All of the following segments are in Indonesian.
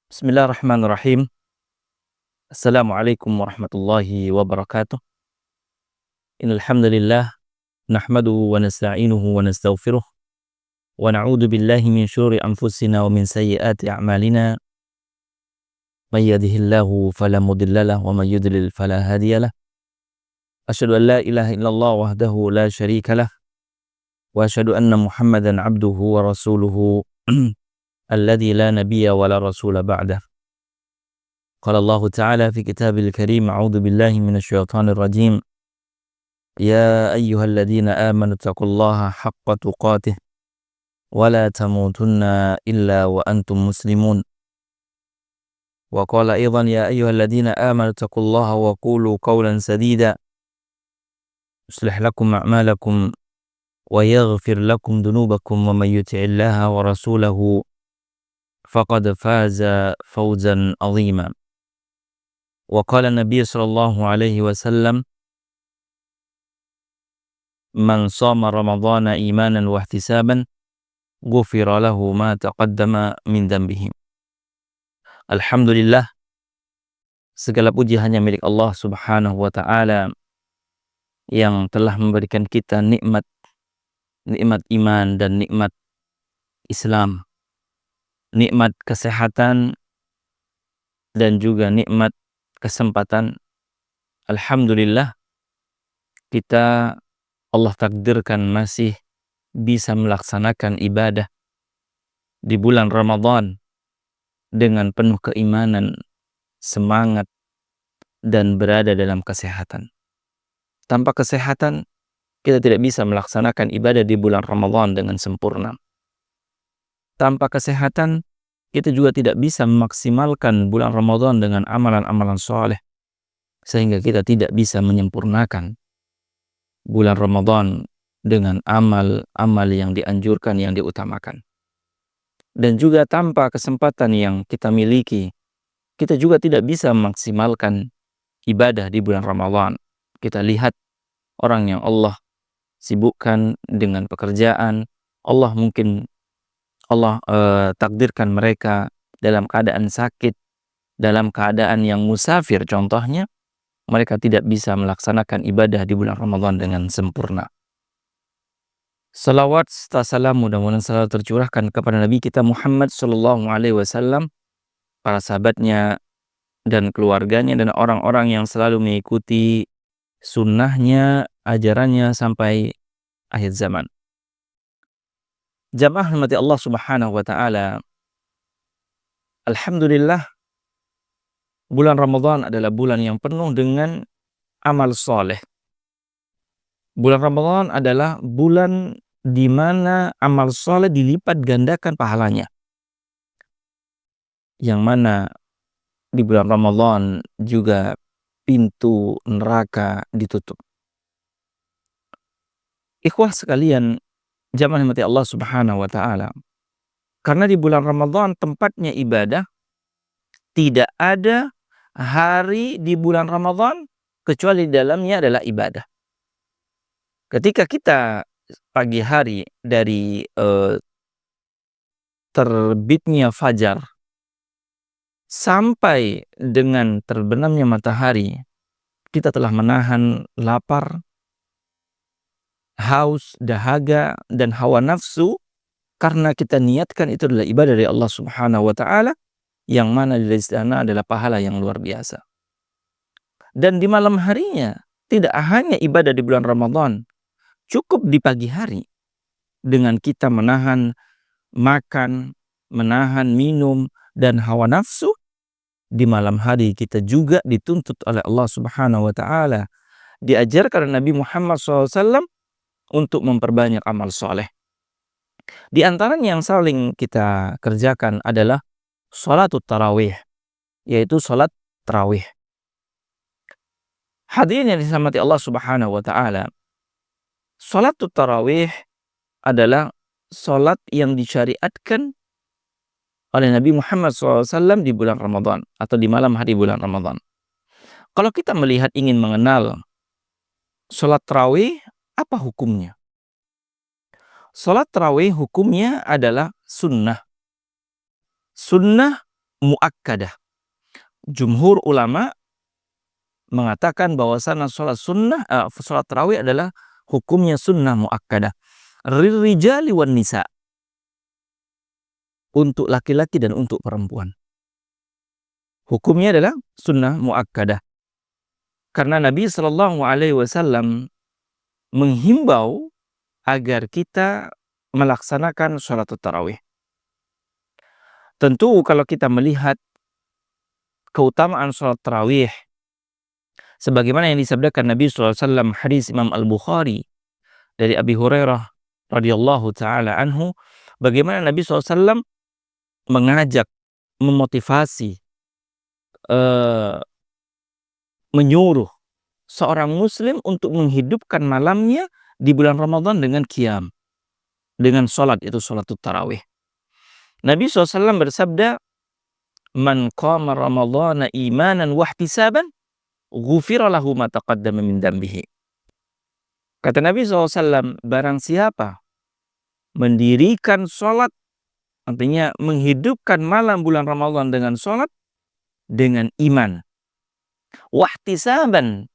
Bismillahirrahmanirrahim. Assalamualaikum warahmatullahi wabarakatuh. Innal hamdalillah nahmaduhu wa nasta'inuhu wa nastaghfiruh wa na'udzu billahi min syururi anfusina wa min sayyiati a'malina. May yahdihillahu fala mudhillalah wa may yudlil fala hadiyalah. Asyhadu an la ilaha illallah wahdahu la syarikalah wa asyhadu anna Muhammadan abduhu wa rasuluhu alladzi la nabiyya wa la rasula ba'dah. Qala Allah Ta'ala fi kitabil karim, a'udzu billahi minasyaitonir rajim. Ya ayyuhalladzina amanu taqullaha haqqa tuqatih wa la tamutunna illa wa antum muslimun. Wa qala aidan ya ayyuhalladzina amanu taqullaha wa qulu qawlan sadida yuslih lakum a'malakum wa yaghfir lakum dunubakum wa may yuti'illaha wa rasulahu faqad faza fawzan 'azima. Wa qala Nabi sallallahu alaihi wasallam, man shoma ramadhana imanan wa ihtisaban ghufira lahu ma taqaddama min dhanbihi. Alhamdulillah, segala puji hanya milik Allah Subhanahu wa taala yang telah memberikan kita nikmat iman dan nikmat Islam, nikmat kesehatan dan juga nikmat kesempatan. Alhamdulillah, kita Allah takdirkan masih bisa melaksanakan ibadah di bulan Ramadan dengan penuh keimanan, semangat, dan berada dalam kesehatan. Tanpa kesehatan, kita tidak bisa melaksanakan ibadah di bulan Ramadan dengan sempurna. Tanpa kesehatan, kita juga tidak bisa memaksimalkan bulan Ramadan dengan amalan-amalan soleh, sehingga kita tidak bisa menyempurnakan bulan Ramadan dengan amal-amal yang dianjurkan, yang diutamakan. Dan juga tanpa kesempatan yang kita miliki, kita juga tidak bisa memaksimalkan ibadah di bulan Ramadan. Kita lihat orang yang Allah sibukkan dengan pekerjaan, Allah takdirkan mereka dalam keadaan sakit, dalam keadaan yang musafir contohnya, mereka tidak bisa melaksanakan ibadah di bulan Ramadan dengan sempurna. Salawat serta salam mudah-mudahan selalu tercurahkan kepada Nabi kita Muhammad sallallahu alaihi wasallam, para sahabatnya dan keluarganya dan orang-orang yang selalu mengikuti sunnahnya, ajarannya sampai akhir zaman. Jamaah rahmati Allah Subhanahu wa taala, alhamdulillah, bulan Ramadan adalah bulan yang penuh dengan amal soleh. Bulan Ramadan adalah bulan di mana amal soleh dilipat gandakan pahalanya. Yang mana di bulan Ramadan juga pintu neraka ditutup. Ikhwah sekalian, jamaah rahmati Allah Subhanahu wa taala, karena di bulan Ramadan tempatnya ibadah, tidak ada hari di bulan Ramadan kecuali di dalamnya adalah ibadah. Ketika kita pagi hari dari terbitnya fajar sampai dengan terbenamnya matahari, kita telah menahan lapar, haus, dahaga, dan hawa nafsu, karena kita niatkan itu adalah ibadah dari Allah Subhanahu wa taala, yang mana dari sana adalah pahala yang luar biasa. Dan di malam harinya tidak hanya ibadah di bulan Ramadan, cukup di pagi hari dengan kita menahan makan, menahan minum, dan hawa nafsu. Di malam hari kita juga dituntut oleh Allah Subhanahu wa taala, diajarkan Nabi Muhammad SAW untuk memperbanyak amal soleh. Di antaranya yang saling kita kerjakan adalah sholatul tarawih, yaitu sholat tarawih. Hadirin yang dirahmati Allah Subhanahu wa taala, sholatul tarawih adalah sholat yang disyariatkan oleh Nabi Muhammad SAW di bulan Ramadan atau di malam hari bulan Ramadan. Kalau kita melihat ingin mengenal sholat tarawih, apa hukumnya? Sholat tarawih hukumnya adalah sunnah. Sunnah muakkadah. Jumhur ulama mengatakan bahwasanya sholat tarawih adalah hukumnya sunnah muakkadah. Rijali wan nisa. Untuk laki-laki dan untuk perempuan. Hukumnya adalah sunnah muakkadah. Karena Nabi SAW menghimbau agar kita melaksanakan sholat tarawih. Tentu kalau kita melihat keutamaan sholat tarawih, sebagaimana yang disabdakan Nabi SAW, hadis Imam Al-Bukhari dari Abi Hurairah radhiyallahu taala anhu, bagaimana Nabi SAW mengajak, memotivasi, menyuruh seorang muslim untuk menghidupkan malamnya di bulan Ramadan dengan qiyam, dengan sholat, itu sholat tarawih. Nabi SAW bersabda, "Man qama ramadhana imanan wahtisaban, ghufira lahu ma taqaddama min dambihi." Kata Nabi SAW, barang siapa mendirikan sholat, artinya menghidupkan malam bulan Ramadan dengan sholat, dengan iman, wahtisaban,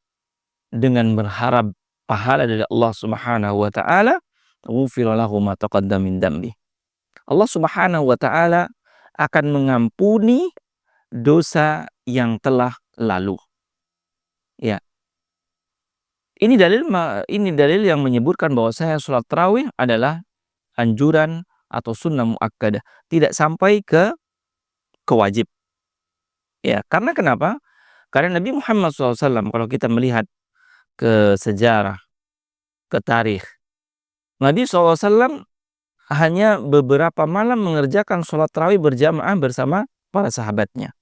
dengan berharap pahala dari Allah Subhanahu wa taala, ghufira lahu ma taqaddama min dambihi. Allah Subhanahu wa taala akan mengampuni dosa yang telah lalu. Ya. Ini dalil yang menyebutkan bahwasanya sholat tarawih adalah anjuran atau sunnah muakkadah, tidak sampai ke wajib. Ya, karena kenapa? Karena Nabi Muhammad SAW, kalau kita melihat ke sejarah, ke tarikh, Nabi SAW hanya beberapa malam mengerjakan sholat tarawih berjamaah bersama para sahabatnya.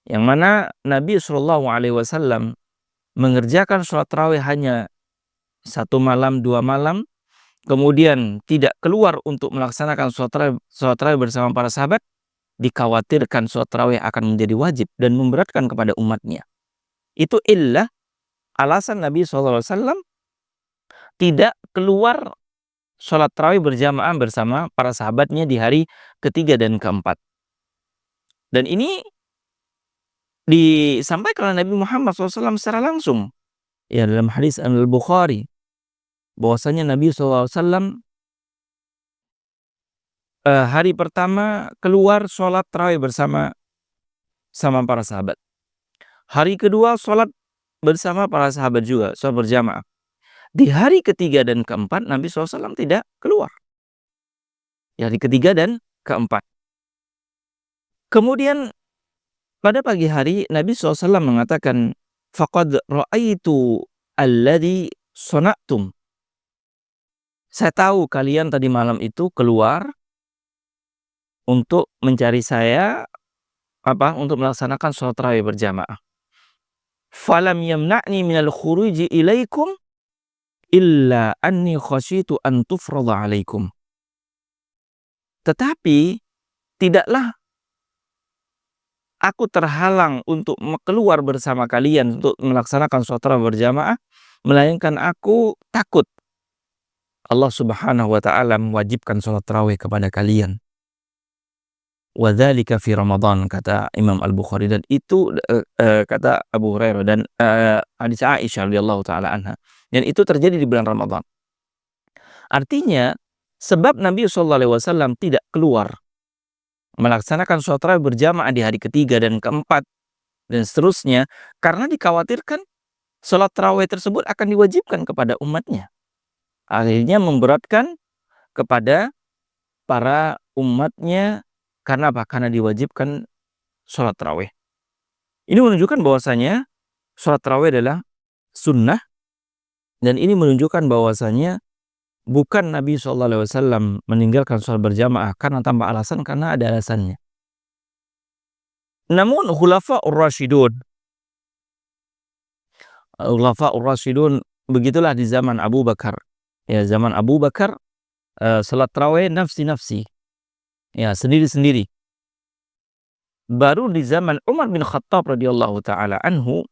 Yang mana Nabi SAW mengerjakan sholat tarawih hanya 1 malam, 2 malam, kemudian tidak keluar untuk melaksanakan sholat tarawih bersama para sahabat, dikhawatirkan sholat tarawih akan menjadi wajib dan memberatkan kepada umatnya. Itu alasan Nabi SAW tidak keluar sholat tarawih berjamaah bersama para sahabatnya di hari ketiga dan keempat. Dan ini disampaikan oleh Nabi Muhammad SAW secara langsung. Ya, dalam hadis Al-Bukhari, bahwasanya Nabi SAW hari pertama keluar sholat tarawih bersama para sahabat. Hari kedua sholat bersama para sahabat juga, sholat berjamaah. Di hari ketiga dan keempat Nabi SAW tidak keluar. Di hari ketiga dan keempat. Kemudian pada pagi hari Nabi SAW mengatakan, "Faqad ra'aitu alladhi sona'tum." Saya tahu kalian tadi malam itu keluar untuk mencari saya, untuk melaksanakan sholat tarawih berjamaah. "Falam yamna'ni minal khuruji ilaikum illa anni khasyitu an tufrada alaikum." Tetapi tidaklah aku terhalang untuk keluar bersama kalian untuk melaksanakan sholat tarawih berjamaah, melainkan aku takut Allah Subhanahu wa taala mewajibkan sholat tarawih kepada kalian. Wa dzalika fi Ramadan, kata Imam Al-Bukhari, dan itu kata Abu Hurairah dan hadis Aisyah radhiyallahu taala anha. Dan itu terjadi di bulan Ramadan. Artinya sebab Nabi SAW tidak keluar melaksanakan sholat tarawih berjamaah di hari ketiga dan keempat dan seterusnya, karena dikhawatirkan sholat tarawih tersebut akan diwajibkan kepada umatnya. Akhirnya memberatkan kepada para umatnya. Karena apa? Karena diwajibkan sholat tarawih. Ini menunjukkan bahwasanya sholat tarawih adalah sunnah, dan ini menunjukkan bahwasanya bukan Nabi SAW meninggalkan sholat berjamaah karena tanpa alasan, karena ada alasannya. Namun Khulafa'ur Rasyidun begitulah di zaman Abu Bakar. Ya, zaman Abu Bakar sholat tarawih nafsi-nafsi. Ya, sendiri-sendiri. Baru di zaman Umar bin Khattab radhiyallahu taala anhu,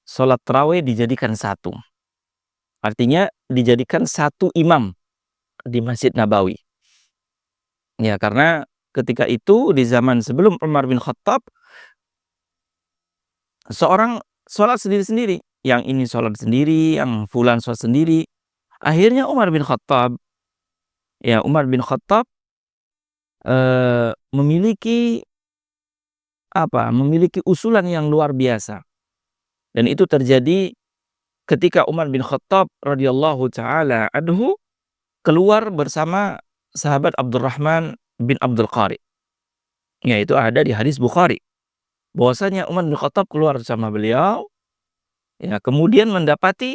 salat tarawih dijadikan satu. Artinya dijadikan satu imam di Masjid Nabawi. Ya, karena ketika itu di zaman sebelum Umar bin Khattab, seorang sholat sendiri-sendiri. Yang ini sholat sendiri, yang fulan sholat sendiri. Akhirnya Umar bin Khattab memiliki memiliki usulan yang luar biasa. Dan itu terjadi ketika Umar bin Khattab radhiyallahu taala anhu keluar bersama sahabat Abdurrahman bin Abdul Qari. Yaitu ada di hadis Bukhari. Bahwasanya Umar bin Khattab keluar bersama beliau, ya, kemudian mendapati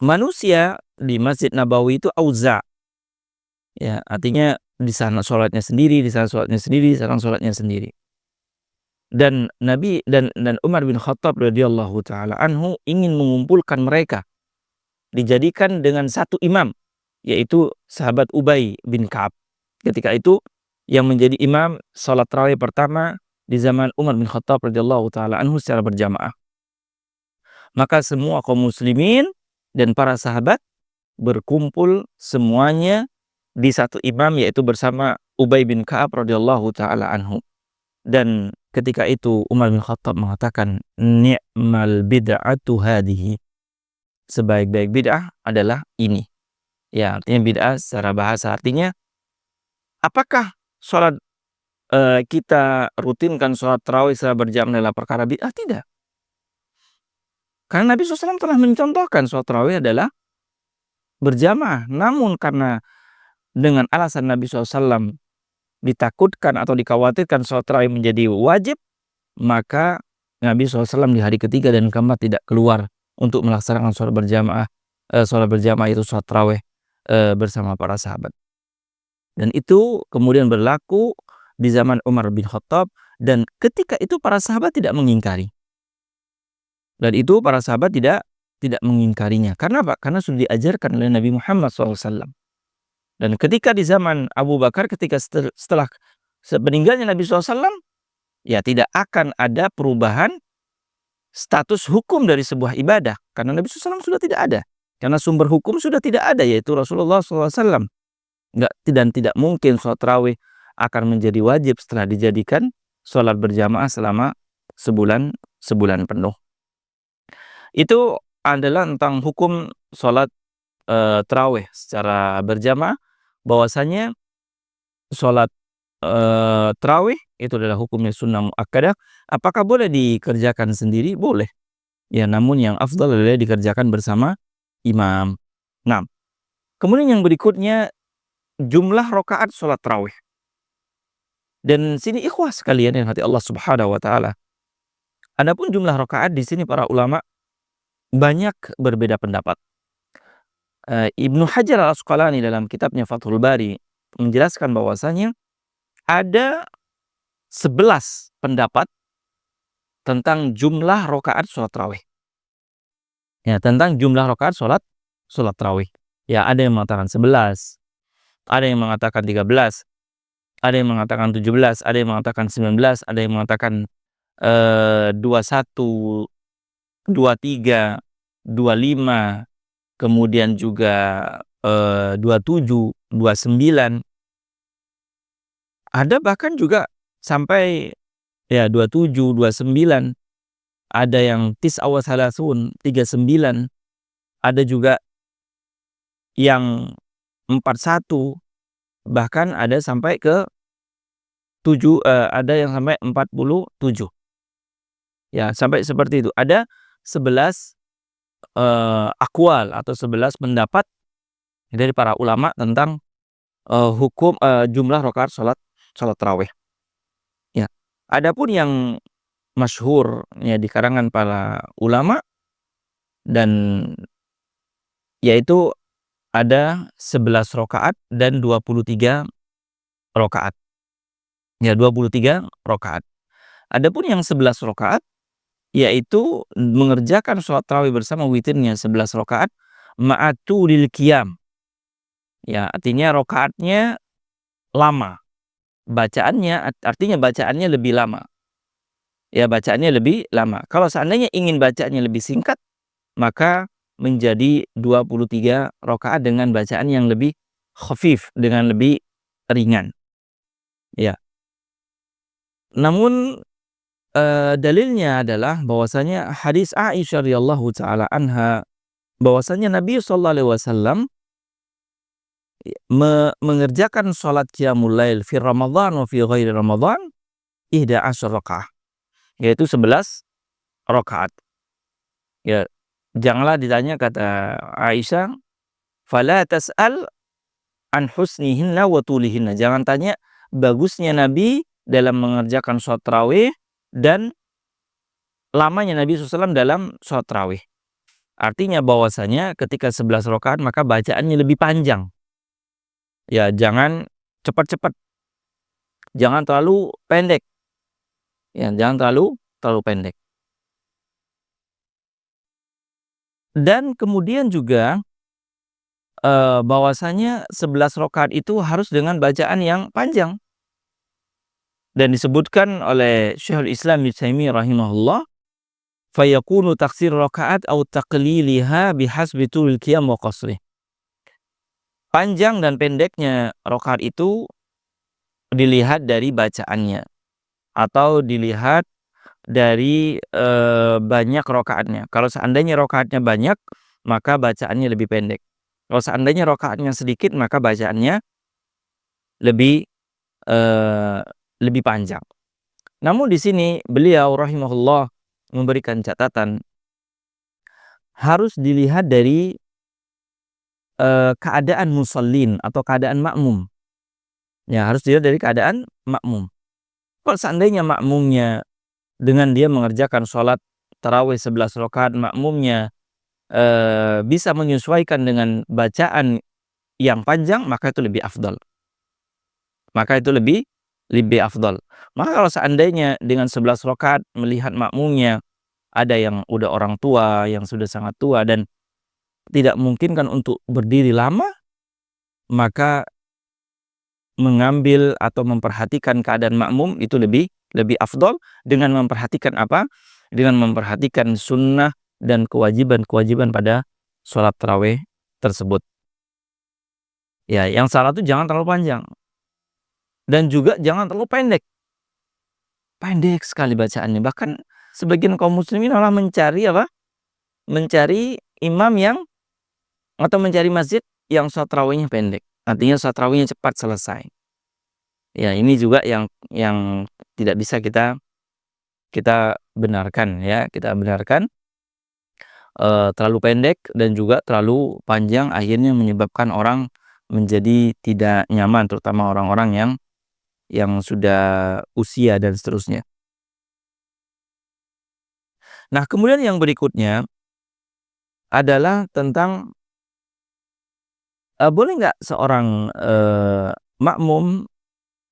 manusia di Masjid Nabawi itu auza. Ya, artinya di sana sholatnya sendiri, di sana sholatnya sendiri, di sana sholatnya sendiri. Dan Umar bin Khattab radhiyallahu taala anhu ingin mengumpulkan mereka, dijadikan dengan satu imam, yaitu sahabat Ubay bin Ka'ab. Ketika itu yang menjadi imam salat tarawih pertama di zaman Umar bin Khattab radhiyallahu taala anhu secara berjamaah. Maka semua kaum muslimin dan para sahabat berkumpul semuanya di satu imam, yaitu bersama Ubay bin Ka'ab radhiyallahu taala anhu. Dan ketika itu Umar bin Khattab mengatakan, ni'mal bid'atu hadhihi. Sebaik-baik bid'ah adalah ini. Ya, artinya bid'ah secara bahasa artinya, apakah sholat kita rutinkan sholat tarawih secara berjamaah adalah perkara bid'ah? Tidak. Karena Nabi SAW telah mencontohkan sholat tarawih adalah berjamaah. Namun karena dengan alasan Nabi SAW ditakutkan atau dikhawatirkan sholat tarawih menjadi wajib, maka Nabi SAW di hari ketiga dan keempat tidak keluar untuk melaksanakan sholat berjamaah. Sholat berjamaah itu sholat tarawih bersama para sahabat. Dan itu kemudian berlaku di zaman Umar bin Khattab, dan ketika itu para sahabat tidak mengingkari. Dan itu para sahabat tidak mengingkarinya. Karena apa? Karena sudah diajarkan oleh Nabi Muhammad SAW. Dan ketika di zaman Abu Bakar, ketika setelah meninggalnya Nabi SAW, ya tidak akan ada perubahan status hukum dari sebuah ibadah. Karena Nabi SAW sudah tidak ada. Karena sumber hukum sudah tidak ada, yaitu Rasulullah SAW. Dan tidak mungkin sholat tarawih akan menjadi wajib setelah dijadikan sholat berjamaah selama sebulan penuh. Itu adalah tentang hukum sholat tarawih secara berjamaah, bahwasanya sholat tarawih itu adalah hukumnya sunnah muakkadah. Apakah boleh dikerjakan sendiri? Boleh. Ya, namun yang afdal adalah dikerjakan bersama imam. Nah, kemudian yang berikutnya jumlah rakaat sholat tarawih. Dan sini ikhwah sekalian yang hati Allah Subhanahu wa taala. Adapun jumlah rakaat di sini para ulama banyak berbeda pendapat. Ibnu Hajar Al-Asqalani dalam kitabnya Fathul Bari menjelaskan bahwasanya ada 11 pendapat tentang jumlah rakaat sholat tarawih. Ya, tentang jumlah rakaat sholat tarawih. Ya, ada yang mengatakan 11, ada yang mengatakan 13, ada yang mengatakan 17, ada yang mengatakan 19, ada yang mengatakan 21, 23, 25, kemudian juga 27, 29. Ada bahkan juga sampai ya 27, 29. Ada yang tis'awa salasun, 39. Ada juga yang 41. Bahkan ada sampai ke 7, ada yang sampai 47. Ya, sampai seperti itu. Ada 11 akwal atau 11 pendapat dari para ulama tentang hukum jumlah rakaat sholat tarawih. Ya. Adapun yang masyhur ya di karangan para ulama, dan yaitu ada 11 rakaat dan 23 rakaat. Ya, 23 rakaat. Adapun yang 11 rakaat yaitu mengerjakan sholat tarawih bersama witirnya 11 rakaat ma'atulil qiyam. Ya, artinya rakaatnya lama. Bacaannya artinya bacaannya lebih lama. Ya, bacaannya lebih lama. Kalau seandainya ingin bacaannya lebih singkat, maka menjadi 23 rakaat dengan bacaan yang lebih khafif, dengan lebih ringan. Ya. Namun dalilnya adalah bahwasanya hadis Aisyah radhiyallahu taala anha, bahwasanya Nabi sallallahu alaihi wasallam mengerjakan salat qiyamul lail fi Ramadan wa fi ghairi Ramadan 11 rakaat, yaitu 11 rakaat. Ya, janganlah ditanya, kata Aisyah, "Fala tas'al an husnihinna wa tulihinna." Jangan tanya bagusnya Nabi dalam mengerjakan sholat tarawih dan lamanya Nabi SAW dalam sholat tarawih. Artinya bahwasanya ketika 11 rakaat maka bacaannya lebih panjang. Ya, jangan cepat-cepat, jangan terlalu pendek. Ya, jangan terlalu pendek. Dan kemudian juga bahwasanya 11 rakaat itu harus dengan bacaan yang panjang. Dan disebutkan oleh Syekhul Islam Ibnu Taimiyah rahimahullah, fayakunu taksir rakaat atau taqliliha bihasbi tulil qiyam wa qasrih. Panjang dan pendeknya rakaat itu dilihat dari bacaannya atau dilihat dari banyak rakaatnya. Kalau seandainya rakaatnya banyak, maka bacaannya lebih pendek. Kalau seandainya rakaatnya sedikit, maka bacaannya lebih eh, lebih panjang. Namun di sini beliau rahimahullah memberikan catatan, harus dilihat dari keadaan musallin atau keadaan makmum. Ya, harus dilihat dari keadaan makmum. Kalau seandainya makmumnya dengan dia mengerjakan sholat tarawih 11 rakaat, makmumnya bisa menyesuaikan dengan bacaan yang panjang, maka itu lebih afdal. Maka itu lebih afdal. Maka kalau seandainya dengan 11 rakaat melihat makmumnya ada yang udah orang tua, yang sudah sangat tua dan tidak memungkinkan untuk berdiri lama, maka mengambil atau memperhatikan keadaan makmum itu lebih afdal dengan memperhatikan apa? Dengan memperhatikan sunnah dan kewajiban-kewajiban pada sholat tarawih tersebut. Ya, yang salah itu jangan terlalu panjang dan juga jangan terlalu pendek. Pendek sekali bacaannya. Bahkan sebagian kaum muslimin malah mencari apa? Mencari imam yang atau mencari masjid yang sholat tarawihnya pendek. Artinya sholat tarawihnya cepat selesai. Ya, ini juga yang tidak bisa kita benarkan, ya. Kita benarkan terlalu pendek dan juga terlalu panjang akhirnya menyebabkan orang menjadi tidak nyaman, terutama orang-orang yang sudah usia dan seterusnya. Nah, kemudian yang berikutnya adalah tentang boleh nggak seorang makmum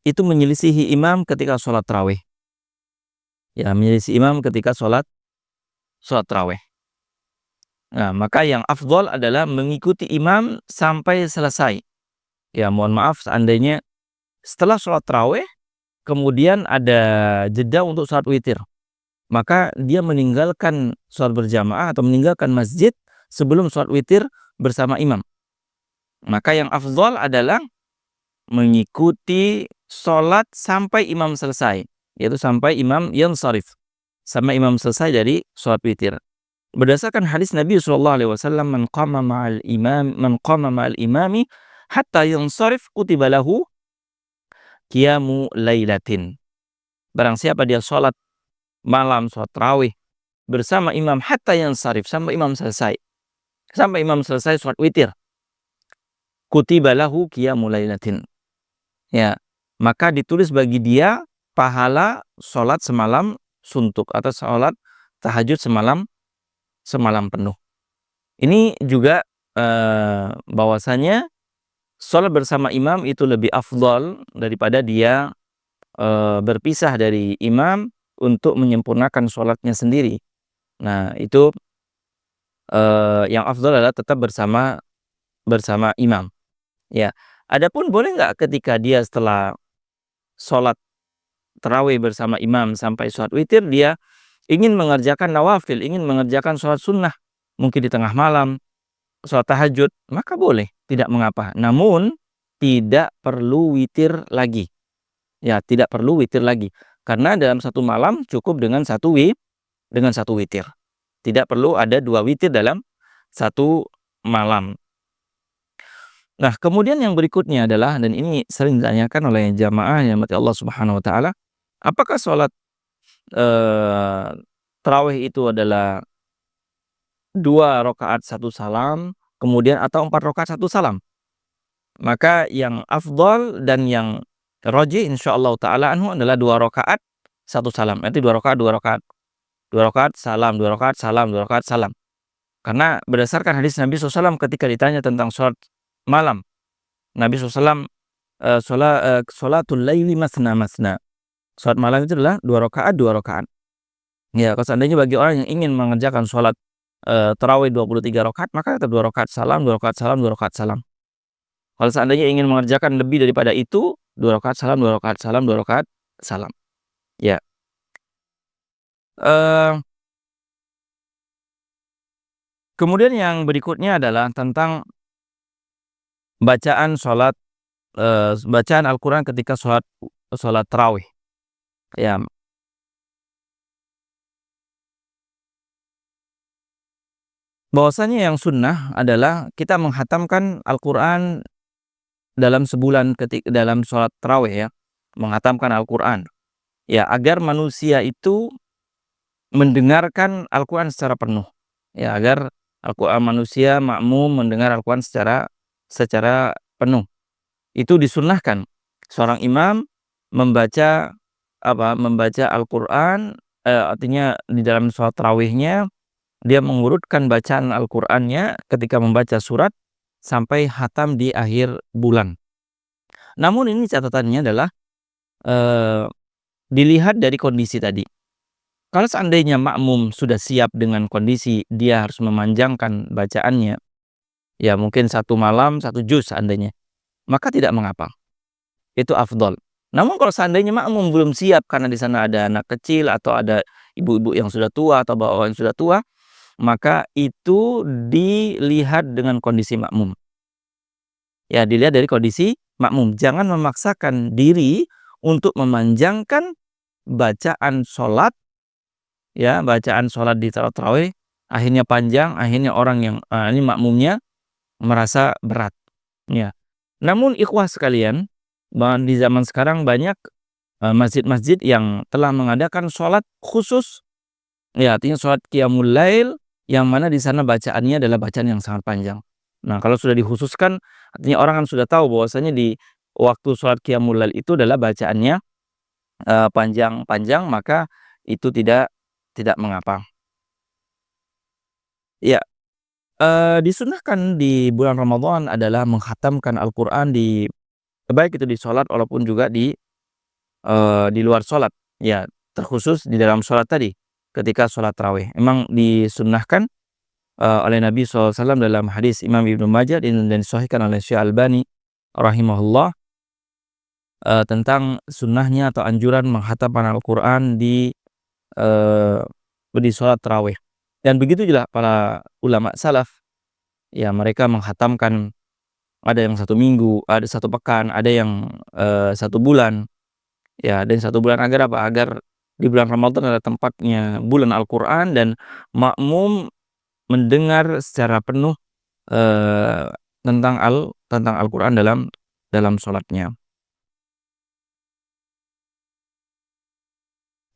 itu menyelisihi imam ketika sholat tarawih? Ya, menyelisihi imam ketika sholat tarawih. Nah, maka yang afdol adalah mengikuti imam sampai selesai. Ya, mohon maaf seandainya setelah sholat tarawih kemudian ada jeda untuk sholat witir, maka dia meninggalkan sholat berjamaah atau meninggalkan masjid sebelum sholat witir bersama imam. Maka yang afdol adalah mengikuti sholat sampai imam selesai, yaitu sampai imam yansharif, sampai imam selesai dari sholat witir. Berdasarkan hadis Nabi SAW, man qama ma'al imami hatta yansharif kutiba lahu qiyamu lailatin. Barang siapa dia sholat malam, sholat tarawih bersama imam hatta yansharif, sampai imam selesai sholat witir, kutiba lahu qiyamu lailatin. Ya, maka ditulis bagi dia pahala sholat semalam suntuk atau sholat tahajud semalam penuh. Ini juga bahwasanya sholat bersama imam itu lebih afdal daripada dia berpisah dari imam untuk menyempurnakan sholatnya sendiri. Nah, itu yang afdal adalah tetap bersama imam. Ya, Adapun boleh nggak ketika dia setelah sholat tarawih bersama imam sampai sholat witir, dia ingin mengerjakan nawafil, ingin mengerjakan sholat sunnah, mungkin di tengah malam, sholat tahajud, maka boleh, tidak mengapa. Namun, tidak perlu witir lagi. Ya, tidak perlu witir lagi. Karena dalam satu malam cukup dengan satu witir. Tidak perlu ada 2 witir dalam satu malam. Nah, kemudian yang berikutnya adalah, dan ini sering ditanyakan oleh jamaah yang dirahmati Allah Subhanahu wa taala, apakah sholat eee, tarawih itu adalah 2 rakaat 1 salam, kemudian atau 4 rakaat 1 salam? Maka yang afdal dan yang rajih insyaallah taala anhu adalah 2 rakaat 1 salam. Nanti 2 rakaat 2 rakaat. 2 rakaat salam, 2 rakaat salam, 2 rakaat salam. Karena berdasarkan hadis Nabi SAW ketika ditanya tentang sholat malam, Nabi SAW, sholatul laili masna masna. Sholat malam itu adalah 2 rakaat 2 rakaat. Ya, kalau seandainya bagi orang yang ingin mengerjakan sholat tarawih 23 rakaat, maka tetap 2 rakaat salam, 2 rakaat salam, 2 rakaat salam. Kalau seandainya ingin mengerjakan lebih daripada itu, 2 rakaat salam, 2 rakaat salam, 2 rakaat salam. Ya. Eee, kemudian yang berikutnya adalah tentang bacaan Al-Quran ketika sholat tarawih. Ya, bahwasanya yang sunnah adalah kita menghatamkan Al-Quran dalam sebulan dalam sholat tarawih ya, menghatamkan Al-Quran. Ya, agar manusia itu mendengarkan Al-Quran secara penuh. Ya, agar manusia makmum mendengar Al-Quran secara penuh. Itu disunnahkan seorang imam membaca membaca Al-Quran, artinya di dalam sholat tarawihnya dia mengurutkan bacaan Al-Qur'annya ketika membaca surat sampai hatam di akhir bulan. Namun ini catatannya adalah, eee, dilihat dari kondisi tadi. Kalau seandainya makmum sudah siap dengan kondisi dia harus memanjangkan bacaannya, ya mungkin 1 malam 1 juz seandainya, maka tidak mengapa, itu afdol. Namun kalau seandainya makmum belum siap karena di sana ada anak kecil atau ada ibu-ibu yang sudah tua atau bapak yang sudah tua, maka itu dilihat dengan kondisi makmum. Ya, dilihat dari kondisi makmum. Jangan memaksakan diri untuk memanjangkan bacaan sholat, ya, bacaan sholat di salat tarawih, akhirnya panjang, akhirnya orang yang ini makmumnya merasa berat, ya. Namun ikhwah sekalian, di zaman sekarang banyak masjid-masjid yang telah mengadakan sholat khusus, ya, artinya sholat qiyamul lail, yang mana di sana bacaannya adalah bacaan yang sangat panjang. Nah, kalau sudah dikhususkan, artinya orang kan sudah tahu bahwasanya di waktu sholat qiyamul lail itu adalah bacaannya panjang-panjang, maka itu tidak mengapa. Ya, disunahkan di bulan Ramadan adalah menghatamkan Al-Qur'an baik itu di sholat walaupun juga di luar sholat. Ya, terkhusus di dalam sholat tadi, ketika sholat tarawih. Memang disunnahkan oleh Nabi SAW dalam hadis Imam Ibnu Majah dan disahihkan oleh Syekh Albani rahimahullah, tentang sunnahnya atau anjuran menghatamkan Al-Qur'an di sholat tarawih. Dan begitu juga para ulama salaf, ya mereka menghatamkan, ada yang 1 minggu, ada 1 pekan, ada yang 1 bulan. Ya, dan 1 bulan agar apa? Agar di bulan Ramadan adalah tempatnya bulan Al-Qur'an dan makmum mendengar secara penuh eee, tentang Al-Qur'an dalam sholatnya.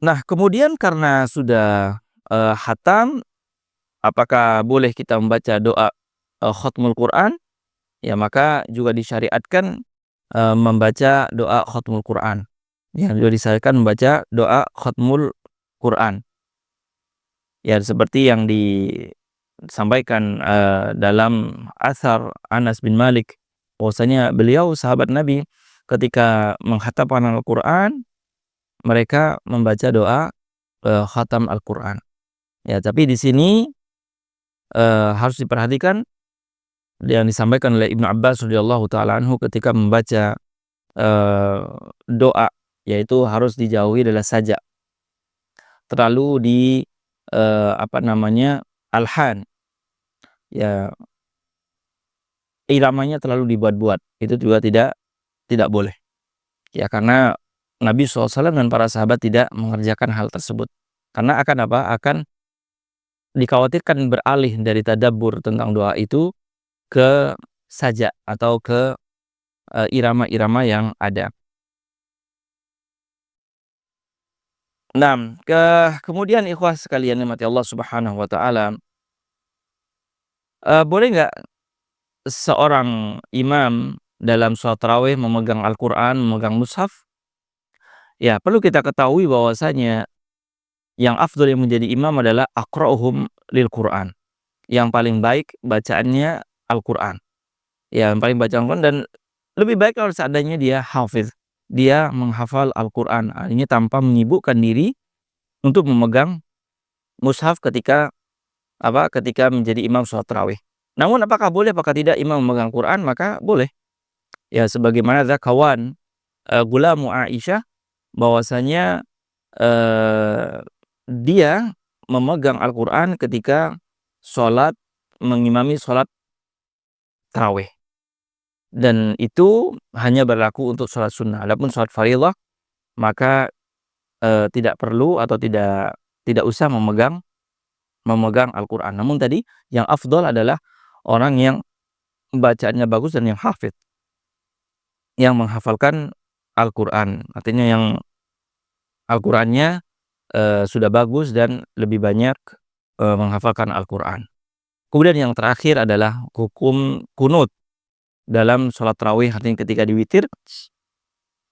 Nah, kemudian karena sudah khatam, apakah boleh kita membaca doa khatmul Qur'an? Ya, maka juga disyariatkan membaca doa khatmul Qur'an. Ya, juga disyariatkan membaca doa khatmul Qur'an. Ya, seperti yang disampaikan dalam athar Anas bin Malik, bahwasanya beliau sahabat Nabi ketika menghatamkan Al-Qur'an, mereka membaca doa khatam Al-Qur'an. Ya, tapi di sini harus diperhatikan yang disampaikan oleh Ibnu Abbas radhiyallahu taala anhu ketika membaca doa, yaitu harus dijauhi adalah sajak, terlalu apa namanya, alhan, ya iramanya terlalu dibuat-buat, itu juga tidak boleh. Ya karena Nabi SAW dan para sahabat tidak mengerjakan hal tersebut. Karena akan apa? Akan dikhawatirkan beralih dari tadabbur tentang doa itu ke sajak atau ke irama-irama yang ada. Nah, kemudian ikhwah sekalian yang mati Allah Subhanahu wa taala, boleh nggak seorang imam dalam sholat tarawih memegang Al-Qur'an, memegang mushaf? Ya, perlu kita ketahui bahwasanya yang afdal yang menjadi imam adalah aqra'uhum lil Qur'an. Yang paling baik bacaannya Al-Qur'an. Ya, yang paling baca Al-Qur'an, dan lebih baik kalau seandainya dia hafiz. Dia menghafal Al-Qur'an, artinya tanpa menyibukkan diri untuk memegang mushaf ketika apa, ketika menjadi imam sholat tarawih. Namun apakah boleh apakah tidak imam memegang Quran? Maka boleh. Ya sebagaimana zakawan gulamu Aisyah, bahwasanya eee, dia memegang Al-Qur'an ketika sholat, mengimami sholat tarawih, dan itu hanya berlaku untuk sholat sunnah. Adapun sholat fardhiyah maka tidak perlu atau tidak usah memegang Al-Qur'an. Namun tadi yang afdol adalah orang yang bacaannya bagus dan yang hafid, yang menghafalkan Al-Qur'an. Artinya yang Al-Qur'annya sudah bagus dan lebih banyak menghafalkan Al-Qur'an. Kemudian yang terakhir adalah hukum kunut dalam sholat tarawih, artinya ketika di witir.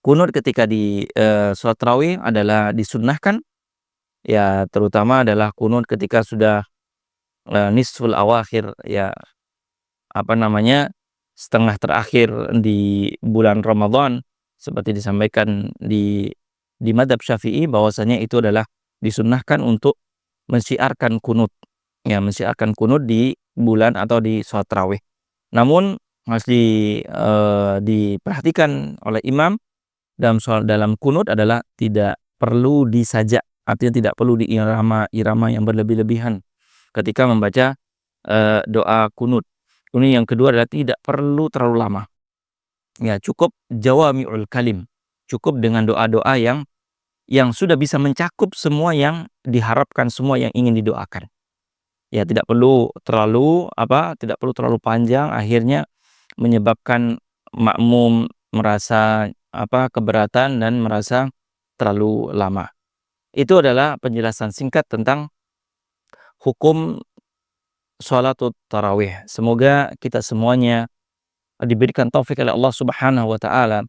Kunut ketika di sholat tarawih adalah disunnahkan, ya terutama adalah kunut ketika sudah nisful awakhir, ya apa namanya, setengah terakhir di bulan Ramadan, seperti disampaikan di madzhab Syafi'i bahwasanya itu adalah disunnahkan untuk mensyiarkan kunut, ya mensyiarkan kunut di bulan atau di sholat tarawih. Namun harus diperhatikan oleh imam dalam kunut adalah tidak perlu disajak, artinya tidak perlu diirama-irama yang berlebih-lebihan ketika membaca doa kunut. Kemudian yang kedua adalah tidak perlu terlalu lama. Ya, cukup jawami'ul kalim. Cukup dengan doa-doa yang sudah bisa mencakup semua yang diharapkan, semua yang ingin didoakan. Ya, tidak perlu terlalu tidak perlu terlalu panjang, akhirnya menyebabkan makmum merasa keberatan dan merasa terlalu lama. Itu adalah penjelasan singkat tentang hukum sholatut tarawih. Semoga kita semuanya diberikan taufik oleh Allah Subhanahu wa taala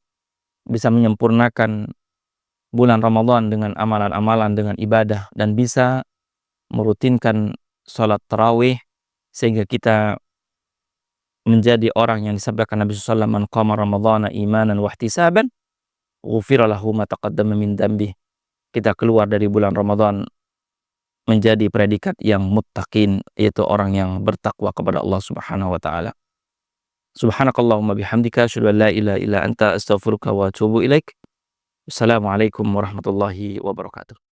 bisa menyempurnakan bulan Ramadan dengan amalan-amalan, dengan ibadah, dan bisa merutinkan sholat tarawih sehingga kita menjadi orang yang disabdakan Nabi sallallahu alaihi wasallam, "Man qama ramadhana imanan wa ihtisaban, ghufira lahu ma taqaddama min dzambi." Kita keluar dari bulan Ramadan menjadi predikat yang muttaqin, yaitu orang yang bertakwa kepada Allah Subhanahu wa taala. Subhanakallahumma bihamdika asyhadu an la ilaha illa anta astaghfiruka wa atubu ilaik. Wassalamualaikum warahmatullahi wabarakatuh.